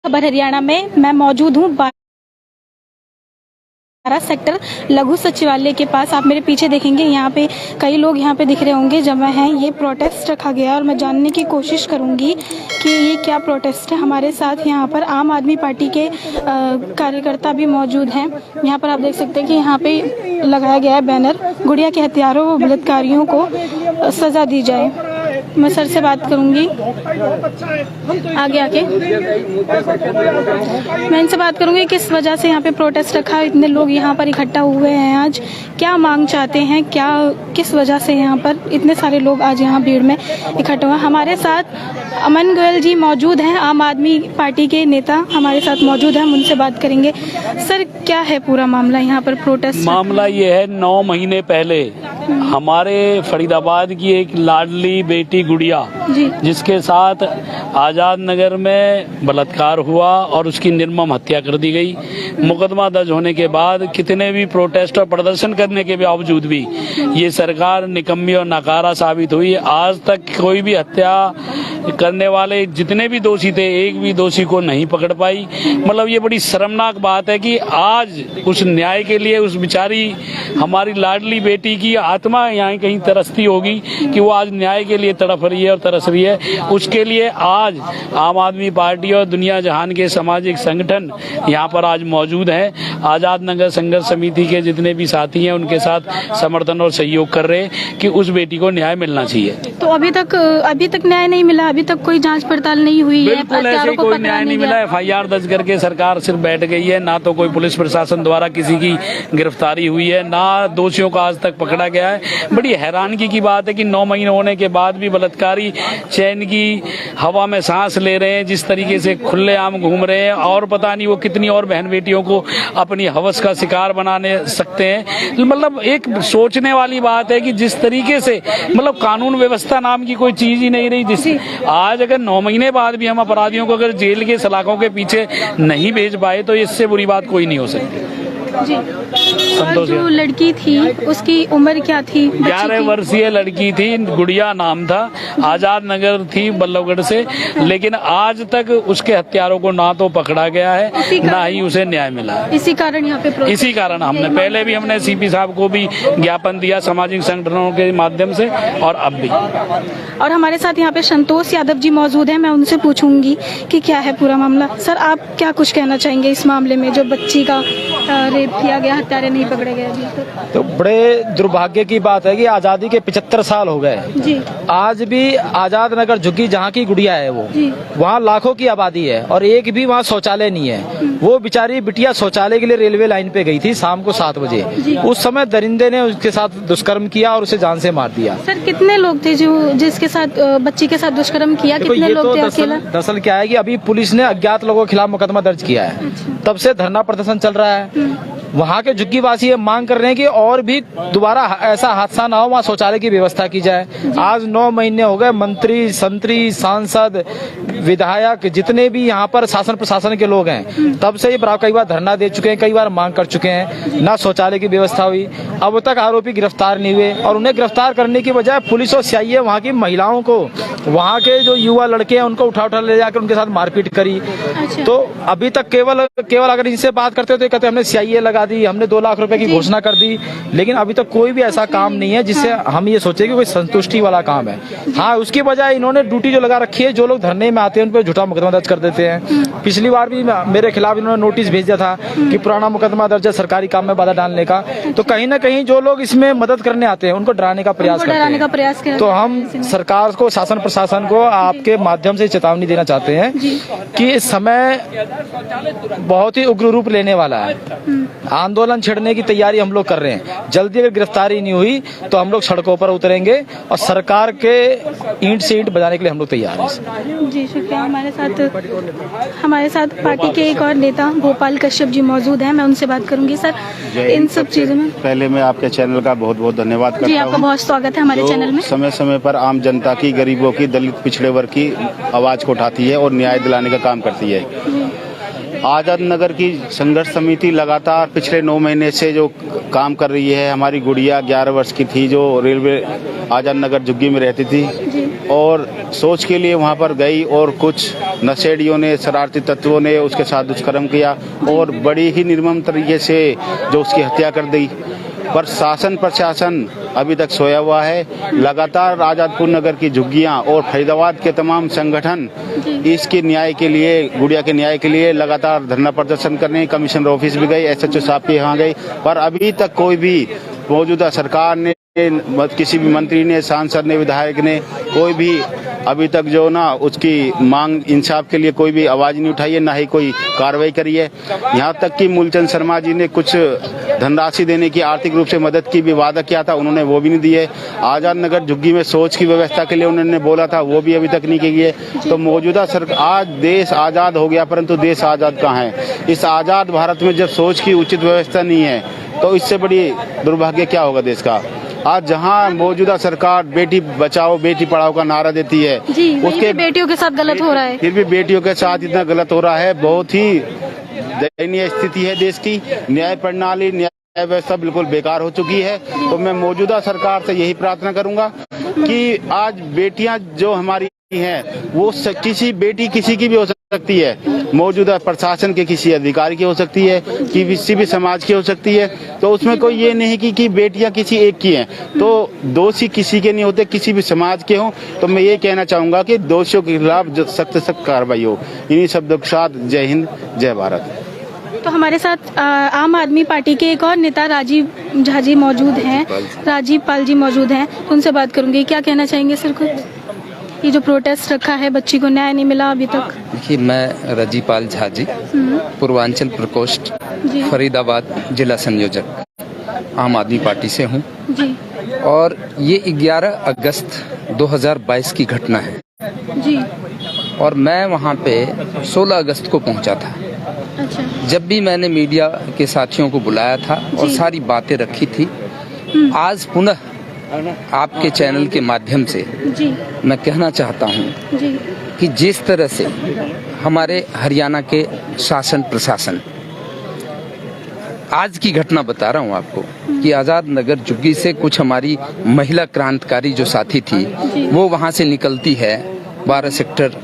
खबर हरियाणा में मैं मौजूद हूँ 12 सेक्टर लघु सचिवालय के पास। आप मेरे पीछे देखेंगे, यहाँ पे कई लोग यहाँ पे दिख रहे होंगे जमा हैं। ये प्रोटेस्ट रखा गया है और मैं जानने की कोशिश करूँगी कि ये क्या प्रोटेस्ट है। हमारे साथ यहाँ पर आम आदमी पार्टी के कार्यकर्ता भी मौजूद हैं। यहाँ पर आप देख सकते हैं कि यहाँ पे लगाया गया है बैनर, गुड़िया के हत्यारों व बलात्कारियों को सजा दी जाए। मैं सर से बात करूंगी आगे आके, मैं इनसे बात करूंगी किस वजह से यहाँ पे प्रोटेस्ट रखा है, इतने लोग यहाँ पर इकट्ठा हुए हैं, आज क्या मांग चाहते हैं, क्या किस वजह से यहाँ पर इतने सारे लोग आज यहाँ भीड़ में इकट्ठे हुए। हमारे साथ अमन गोयल जी मौजूद हैं, आम आदमी पार्टी के नेता हमारे साथ मौजूद हैं, हम उनसे बात करेंगे। सर क्या है पूरा मामला यहाँ पर प्रोटेस्ट? मामला ये है, 9 महीने पहले हमारे फरीदाबाद की एक लाडली बेटी गुड़िया जिसके साथ आजाद नगर में बलात्कार हुआ और उसकी निर्मम हत्या कर दी गई। मुकदमा दर्ज होने के बाद कितने भी प्रोटेस्ट और प्रदर्शन करने के बावजूद भी ये सरकार निकम्मी और नाकारा साबित हुई। आज तक कोई भी हत्या करने वाले जितने भी दोषी थे, एक भी दोषी को नहीं पकड़ पाई। मतलब ये बड़ी शर्मनाक बात है कि आज उस न्याय के लिए उस बेचारी हमारी लाडली बेटी की आत्मा यहाँ कहीं तरसती होगी कि वो आज न्याय के लिए तड़प रही है और तरस रही है। उसके लिए आज आम आदमी पार्टी और दुनिया जहान के सामाजिक संगठन यहाँ पर आज मौजूद हैं। आजाद नगर संघर्ष समिति के जितने भी साथी हैं उनके साथ समर्थन और सहयोग कर रहे हैं कि उस बेटी को न्याय मिलना चाहिए। तो अभी तक न्याय नहीं मिला, अभी तक कोई जांच पड़ताल नहीं हुई है, बिल्कुल ऐसे कोई न्याय नहीं मिला। FIR दर्ज करके सरकार सिर्फ बैठ गई है, ना तो कोई पुलिस प्रशासन द्वारा किसी की गिरफ्तारी हुई है, ना दोषियों को आज तक पकड़ा गया है। बड़ी हैरानगी की बात है कि 9 महीने होने के बाद भी बलात्कारी चैन की हवा में सांस ले रहे हैं, जिस तरीके से खुलेआम घूम रहे हैं, और पता नहीं वो कितनी और बहन बेटियों को अपनी हवस का शिकार बनाने सकते हैं। मतलब एक सोचने वाली बात है कि जिस तरीके से मतलब कानून व्यवस्था नाम की कोई चीज ही नहीं रही, जिस आज अगर 9 महीने बाद भी हम अपराधियों को अगर जेल के सलाखों के पीछे नहीं भेज पाए तो इससे बुरी बात कोई नहीं हो सकती। जी। और जो लड़की थी उसकी उम्र क्या थी? 11 वर्षीय लड़की थी, गुड़िया नाम था, आजाद नगर थी बल्लभगढ़ से। लेकिन आज तक उसके हत्यारों को ना तो पकड़ा गया है, ना ही उसे न्याय मिला। इसी कारण यहाँ पे इसी कारण हमने पहले भी हमने CP साहब को भी ज्ञापन दिया सामाजिक संगठनों के माध्यम से, और अब भी। और हमारे साथ यहाँ पे संतोष यादव जी मौजूद हैं, मैं उनसे पूछूंगी कि क्या है पूरा मामला। सर आप क्या कुछ कहना चाहेंगे इस मामले में, जो बच्ची का रेप किया गया, हत्यारे नहीं पकड़े गए अभी तक? तो बड़े दुर्भाग्य की बात है कि आजादी के 75 साल हो गए जी। आज भी आजाद नगर झुग्गी जहाँ की गुड़िया है वो, वहाँ लाखों की आबादी है और एक भी वहाँ शौचालय नहीं है। वो बेचारी बिटिया शौचालय के लिए रेलवे लाइन पे गई थी शाम को 7 बजे। उस समय दरिंदे ने उसके साथ दुष्कर्म किया और उसे जान से मार दिया। सर कितने लोग थे जो जिसके साथ बच्ची के साथ दुष्कर्म किया? कितने लोग थे अकेला? दरअसल क्या है कि अभी पुलिस ने अज्ञात लोगों के खिलाफ मुकदमा दर्ज किया है। तब से धरना प्रदर्शन चल रहा है। वहाँ के झुग्गी वासी ये मांग कर रहे हैं कि और भी दोबारा ऐसा हादसा ना हो, वहाँ शौचालय की व्यवस्था की जाए। आज 9 महीने हो गए, मंत्री, संतरी, सांसद, विधायक, जितने भी यहाँ पर शासन प्रशासन के लोग हैं, तब से ये कई बार धरना दे चुके हैं, कई बार मांग कर चुके हैं, ना शौचालय की व्यवस्था हुई। अब तक आरोपी गिरफ्तार नहीं हुए और उन्हें गिरफ्तार करने की बजाय पुलिस और CIA वहाँ की महिलाओं को, वहाँ के जो युवा लड़के हैं उनको उठा ले जाकर उनके साथ मारपीट करी। तो अभी तक केवल अगर इनसे बात करते तो कहते हमने CIA लगा दी, हमने 2 लाख रुपए की घोषणा कर दी, लेकिन अभी तक कोई भी ऐसा काम नहीं है जिससे हम ये सोचे कि कोई संतुष्टि वाला काम है। हाँ, उसकी बजाय इन्होंने ड्यूटी जो लगा रखी है, जो लोग धरने में आते हैं उन पर झूठा मुकदमा दर्ज कर देते हैं। पिछली बार भी मेरे खिलाफ इन्होंने नोटिस भेजा था कि पुराना मुकदमा दर्ज है सरकारी काम में बाधा डालने का। तो कहीं ना कहीं जो लोग इसमें मदद करने आते हैं उनको डराने का प्रयास करते हैं। तो हम सरकार को, शासन प्रशासन को आपके माध्यम से चेतावनी देना चाहते हैं कि इस समय बहुत ही उग्र रूप लेने वाला है। आंदोलन छेड़ने की तैयारी हम लोग कर रहे हैं। जल्दी अगर गिरफ्तारी नहीं हुई तो हम लोग सड़कों पर उतरेंगे और सरकार के ईंट से ईंट बजाने के लिए हम लोग तैयार हैं। जी शुक्रिया। हमारे साथ पार्टी के एक और नेता गोपाल कश्यप जी मौजूद हैं, मैं उनसे बात करूंगी। सर इन सब चीजों में पहले मैं आपके चैनल का बहुत बहुत धन्यवाद करता हूं। जी आपका बहुत स्वागत है हमारे चैनल में। समय समय पर आम जनता की, गरीबों की, दलित पिछड़े वर्ग की आवाज को उठाती है और न्याय दिलाने का काम करती है। आजाद नगर की संघर्ष समिति लगातार पिछले 9 महीने से जो काम कर रही है। हमारी गुड़िया 11 वर्ष की थी जो रेलवे आजाद नगर झुग्गी में रहती थी और सोच के लिए वहां पर गई और कुछ नशेड़ियों ने, शरारती तत्वों ने उसके साथ दुष्कर्म किया और बड़ी ही निर्मम तरीके से जो उसकी हत्या कर दी। पर शासन प्रशासन अभी तक सोया हुआ है। लगातार आजादपुर नगर की झुग्गियां और फरीदाबाद के तमाम संगठन इसके न्याय के लिए, गुड़िया के न्याय के लिए लगातार धरना प्रदर्शन करने कमिश्नर ऑफिस भी गए, SHO साहब के यहाँ गए, पर अभी तक कोई भी मौजूदा सरकार ने, किसी भी मंत्री ने, सांसद ने, विधायक ने, कोई भी अभी तक जो ना उसकी मांग इंसाफ के लिए कोई भी आवाज नहीं उठाई है, ना ही कोई कार्रवाई करी है। यहाँ तक कि मूलचंद शर्मा जी ने कुछ धनराशि देने की, आर्थिक रूप से मदद की भी वादा किया था, उन्होंने वो भी नहीं दिए। आजाद नगर झुग्गी में शौच की व्यवस्था के लिए उन्होंने बोला था, वो भी अभी तक नहीं की है। तो मौजूदा सरकार, आज देश आजाद हो गया परंतु देश आजाद कहाँ है? इस आजाद भारत में जब शौच की उचित व्यवस्था नहीं है तो इससे बड़ी दुर्भाग्य क्या होगा देश का? आज जहां मौजूदा सरकार बेटी बचाओ बेटी पढ़ाओ का नारा देती है, उसके बेटियों के साथ गलत हो रहा है, फिर भी बेटियों के साथ इतना गलत हो रहा है। बहुत ही दयनीय स्थिति है देश की। न्याय प्रणाली, न्याय व्यवस्था बिल्कुल बेकार हो चुकी है। तो मैं मौजूदा सरकार से यही प्रार्थना करूंगा कि आज बेटियां जो हमारी हैं वो किसी बेटी किसी की भी हो सकती है, मौजूदा प्रशासन के किसी अधिकारी की हो सकती है, कि किसी भी समाज की हो सकती है। तो उसमें कोई ये नहीं कि बेटियां किसी एक की हैं, तो दोषी किसी के नहीं होते, किसी भी समाज के हों। तो मैं ये कहना चाहूंगा कि दोषियों के खिलाफ सख्त सख्त कार्रवाई हो। इन्हीं शब्दों के साथ जय हिंद, जय भारत। तो हमारे साथ आम आदमी पार्टी के एक और नेता राजीव झा जी मौजूद हैं, राजीव पाल जी मौजूद हैं, तो उनसे बात करूंगी। क्या कहना चाहेंगे सर कुछ? ये जो प्रोटेस्ट रखा है, बच्ची को न्याय नहीं मिला अभी तक। देखिए, मैं राजीव पाल झा जी, पूर्वांचल प्रकोष्ठ फरीदाबाद जिला संयोजक आम आदमी पार्टी से हूँ जी। और ये 11 अगस्त 2022 की घटना है जी। और मैं वहाँ पे 16 अगस्त को पहुँचा था। अच्छा। जब भी मैंने मीडिया के साथियों को बुलाया था और सारी बातें रखी थी, आज पुनः आपके चैनल के माध्यम से जी मैं कहना चाहता हूं जी कि जिस तरह से हमारे हरियाणा के शासन प्रशासन, आज की घटना बता रहा हूं आपको कि आजाद नगर झुग्गी से कुछ हमारी महिला क्रांतिकारी जो साथी थी वो वहां से निकलती है 12 सेक्टर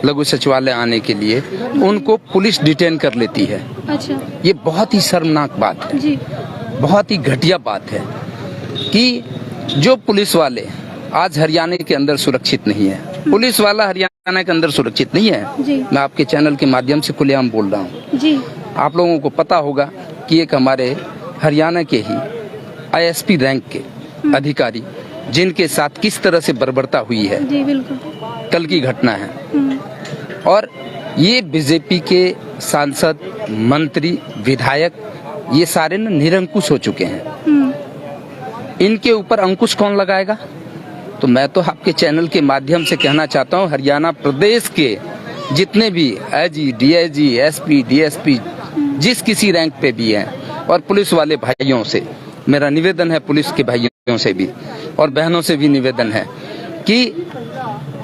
लघु सचिवालय आने के लिए, उनको पुलिस डिटेन कर लेती है। अच्छा। ये बहुत ही शर्मनाक बात है जी। बहुत ही घटिया बात है कि जो पुलिस वाले आज हरियाणा के अंदर सुरक्षित नहीं है। पुलिस वाला हरियाणा के अंदर सुरक्षित नहीं है जी। मैं आपके चैनल के माध्यम से खुलेआम बोल रहा हूँ जी। आप लोगों को पता होगा कि एक हमारे हरियाणा के ही ISP रैंक के अधिकारी जिनके साथ किस तरह से बर्बरता हुई है जी, बिल्कुल कल की घटना है। और ये बीजेपी के सांसद, मंत्री, विधायक ये सारे न निरंकुश हो चुके हैं। इनके ऊपर अंकुश कौन लगाएगा? तो मैं तो आपके चैनल के माध्यम से कहना चाहता हूं, हरियाणा प्रदेश के जितने भी AG, DIG, SP, DSP जिस किसी रैंक पे भी हैं, और पुलिस वाले भाइयों से मेरा निवेदन है, पुलिस के भाइयों से भी और बहनों से भी निवेदन है कि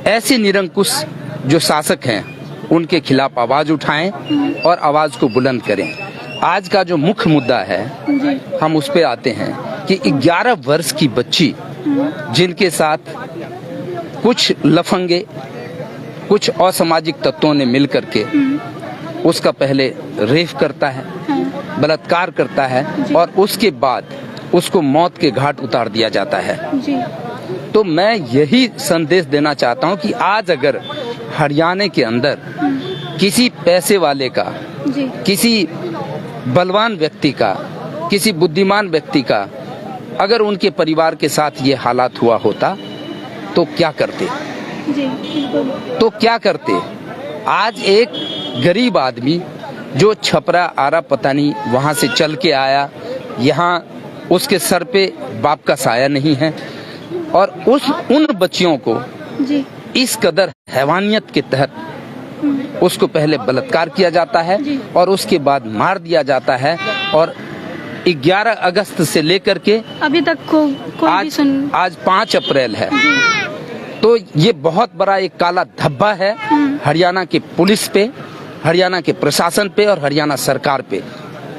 ऐसे निरंकुश जो शासक हैं उनके खिलाफ आवाज उठाएं और आवाज को बुलंद करें। आज का जो मुख्य मुद्दा है हम उस पे आते हैं कि 11 वर्ष की बच्ची जिनके साथ कुछ लफंगे, कुछ असामाजिक तत्वों ने मिलकर के उसका पहले रेप करता है, बलात्कार करता है और उसके बाद उसको मौत के घाट उतार दिया जाता है। तो मैं यही संदेश देना चाहता हूं कि आज अगर हरियाणा के अंदर किसी पैसे वाले का, किसी बलवान व्यक्ति का, किसी बुद्धिमान व्यक्ति का अगर उनके परिवार के साथ ये हालात हुआ होता तो क्या करते तो क्या करते? आज एक गरीब आदमी जो छपरा आरा पता नहीं वहां से चल के आया, यहाँ उसके सर पे बाप का साया नहीं है और उन बच्चियों को इस कदर हैवानियत के तहत उसको पहले बलात्कार किया जाता है और उसके बाद मार दिया जाता है। और 11 अगस्त से लेकर के अभी तक आज 5 अप्रैल है, तो ये बहुत बड़ा एक काला धब्बा है हरियाणा के पुलिस पे हरियाणा के प्रशासन पे और हरियाणा सरकार पे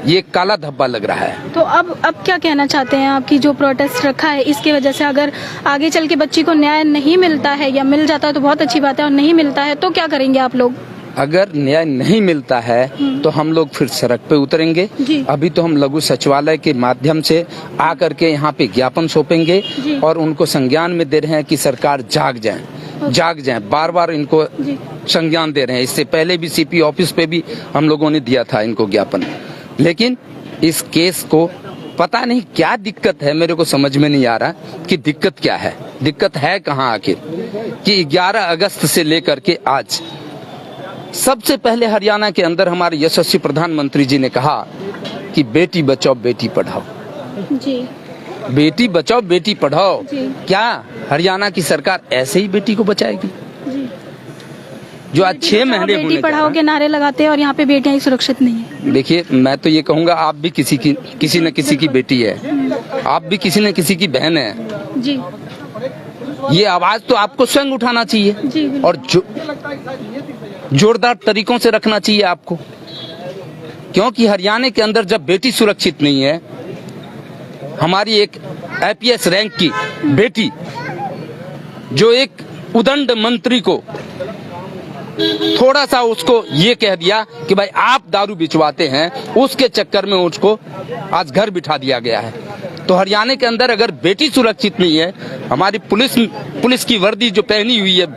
ये काला धब्बा लग रहा है। तो अब क्या कहना चाहते हैं आपकी जो प्रोटेस्ट रखा है इसकी वजह से अगर आगे चल के बच्ची को न्याय नहीं मिलता है या मिल जाता है तो बहुत अच्छी बात है, और नहीं मिलता है तो क्या करेंगे आप लोग? अगर न्याय नहीं मिलता है तो हम लोग फिर सड़क पे उतरेंगे। अभी तो हम लघु सचिवालय के माध्यम से आकर के यहाँ पे ज्ञापन सौंपेंगे और उनको संज्ञान में दे रहे हैं कि सरकार जाग जाए। बार बार इनको संज्ञान दे रहे हैं। इससे पहले भी सीपी ऑफिस पे भी हम लोगों ने दिया था इनको ज्ञापन, लेकिन इस केस को पता नहीं क्या दिक्कत है, मेरे को समझ में नहीं आ रहा कि दिक्कत क्या है, दिक्कत है कहाँ आखिर। कि 11 अगस्त से लेकर के आज सबसे पहले हरियाणा के अंदर हमारे यशस्वी प्रधानमंत्री जी ने कहा कि बेटी बचाओ बेटी पढ़ाओ जी, बेटी बचाओ बेटी पढ़ाओ। क्या हरियाणा की सरकार ऐसे ही बेटी को बचाएगी? जो आज 6 महीने बेटी पढ़ाओ के नारे लगाते हैं और यहाँ पे बेटियां ही सुरक्षित नहीं है। देखिए, मैं तो ये कहूँगा आप भी किसी न किसी की बेटी है, आप भी किसी न किसी की बहन है जी। ये आवाज तो आपको स्वयं उठाना चाहिए और जोरदार तरीकों से रखना चाहिए आपको, क्योंकि हरियाणा के अंदर जब बेटी सुरक्षित नहीं है, हमारी एक IPS रैंक की बेटी जो एक उदंड मंत्री को थोड़ा सा उसको ये कह दिया कि भाई आप दारू बिचवाते हैं, उसके चक्कर में उसको आज घर बिठा दिया गया है। तो हरियाणा के अंदर अगर बेटी सुरक्षित नहीं है, हमारी पुलिस की वर्दी जो पहनी हुई है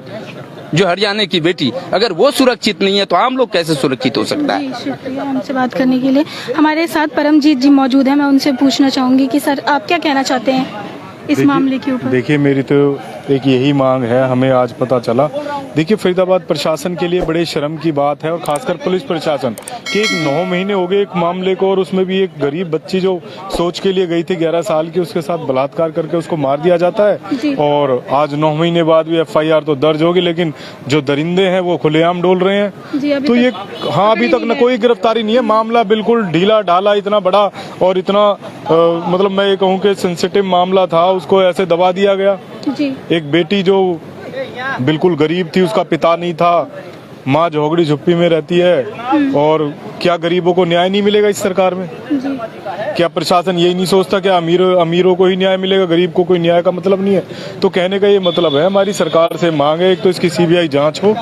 जो हरियाणा की बेटी, अगर वो सुरक्षित नहीं है तो आम लोग कैसे सुरक्षित हो सकता है? शुक्रिया हमसे बात करने के लिए। हमारे साथ परमजीत जी मौजूद हैं, मैं उनसे पूछना चाहूंगी कि सर आप क्या कहना चाहते हैं इस मामले के ऊपर? देखिए, मेरी तो एक यही मांग है, हमें आज पता चला, देखिए फरीदाबाद प्रशासन के लिए बड़े शर्म की बात है और खासकर पुलिस प्रशासन कि 9 महीने हो गए एक मामले को और उसमें भी एक गरीब बच्ची जो सोच के लिए गई थी 11 साल की, उसके साथ बलात्कार करके उसको मार दिया जाता है। और आज 9 महीने बाद भी FIR तो दर्ज होगी, लेकिन जो दरिंदे हैं वो खुलेआम डोल रहे हैं। तो ये अभी तक न कोई गिरफ्तारी नहीं है, मामला बिल्कुल ढीला ढाला, इतना बड़ा और इतना मतलब मैं ये कहूँ कि सेंसिटिव मामला था, उसको ऐसे दबा दिया गया। एक बेटी जो बिल्कुल गरीब थी, उसका पिता नहीं था, माँ झोगड़ी झुप्पी में रहती है, और क्या गरीबों को न्याय नहीं मिलेगा इस सरकार में? क्या प्रशासन यही नहीं सोचता कि अमीरों को ही न्याय मिलेगा, गरीब को कोई न्याय का मतलब नहीं है? तो कहने का ये मतलब है, हमारी सरकार से मांग है, एक तो इसकी CBI जांच हो,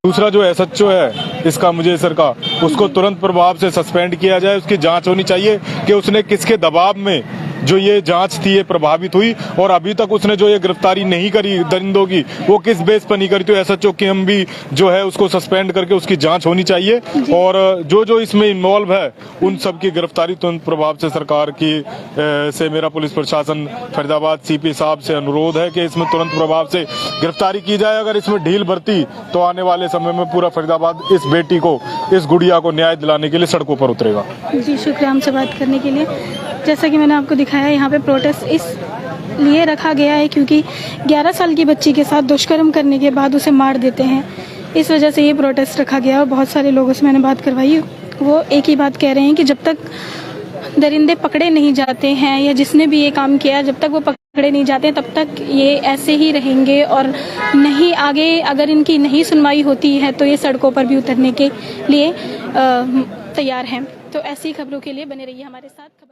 दूसरा जो SHO है इसका मुजेसर का, उसको तुरंत प्रभाव से सस्पेंड किया जाए। उसकी जांच होनी चाहिए कि उसने किसके दबाव में जो ये जांच थी ये प्रभावित हुई, और अभी तक उसने जो ये गिरफ्तारी नहीं करी दरिंदों की, वो किस बेस पर नहीं करी। तो SHO की हम भी जो है उसको सस्पेंड करके उसकी जांच होनी चाहिए, और जो इसमें इन्वॉल्व है उन सब की गिरफ्तारी तुरंत प्रभाव से सरकार की से मेरा पुलिस प्रशासन फरीदाबाद CP साहब से अनुरोध है कि इसमें तुरंत प्रभाव से गिरफ्तारी की जाए। अगर इसमें ढील बरती तो आने वाले समय में पूरा फरीदाबाद इस बेटी को, इस गुड़िया को न्याय दिलाने के लिए सड़कों पर उतरेगा। जी शुक्रिया हमसे बात करने के लिए। जैसा कि मैंने आपको दिखाया, यहाँ पे प्रोटेस्ट इस लिए रखा गया है क्योंकि 11 साल की बच्ची के साथ दुष्कर्म करने के बाद उसे मार देते हैं, इस वजह से ये प्रोटेस्ट रखा गया। और बहुत सारे लोगों से मैंने बात करवाई, वो एक ही बात कह रहे हैं कि जब तक दरिंदे पकड़े नहीं जाते हैं या जिसने भी ये काम किया, जब तक वो पकड़े नहीं जाते तब तक ये ऐसे ही रहेंगे, और नहीं आगे अगर इनकी नहीं सुनवाई होती है तो ये सड़कों पर भी उतरने के लिए तैयार हैं। तो ऐसी खबरों के लिए बने रहिए हमारे साथ।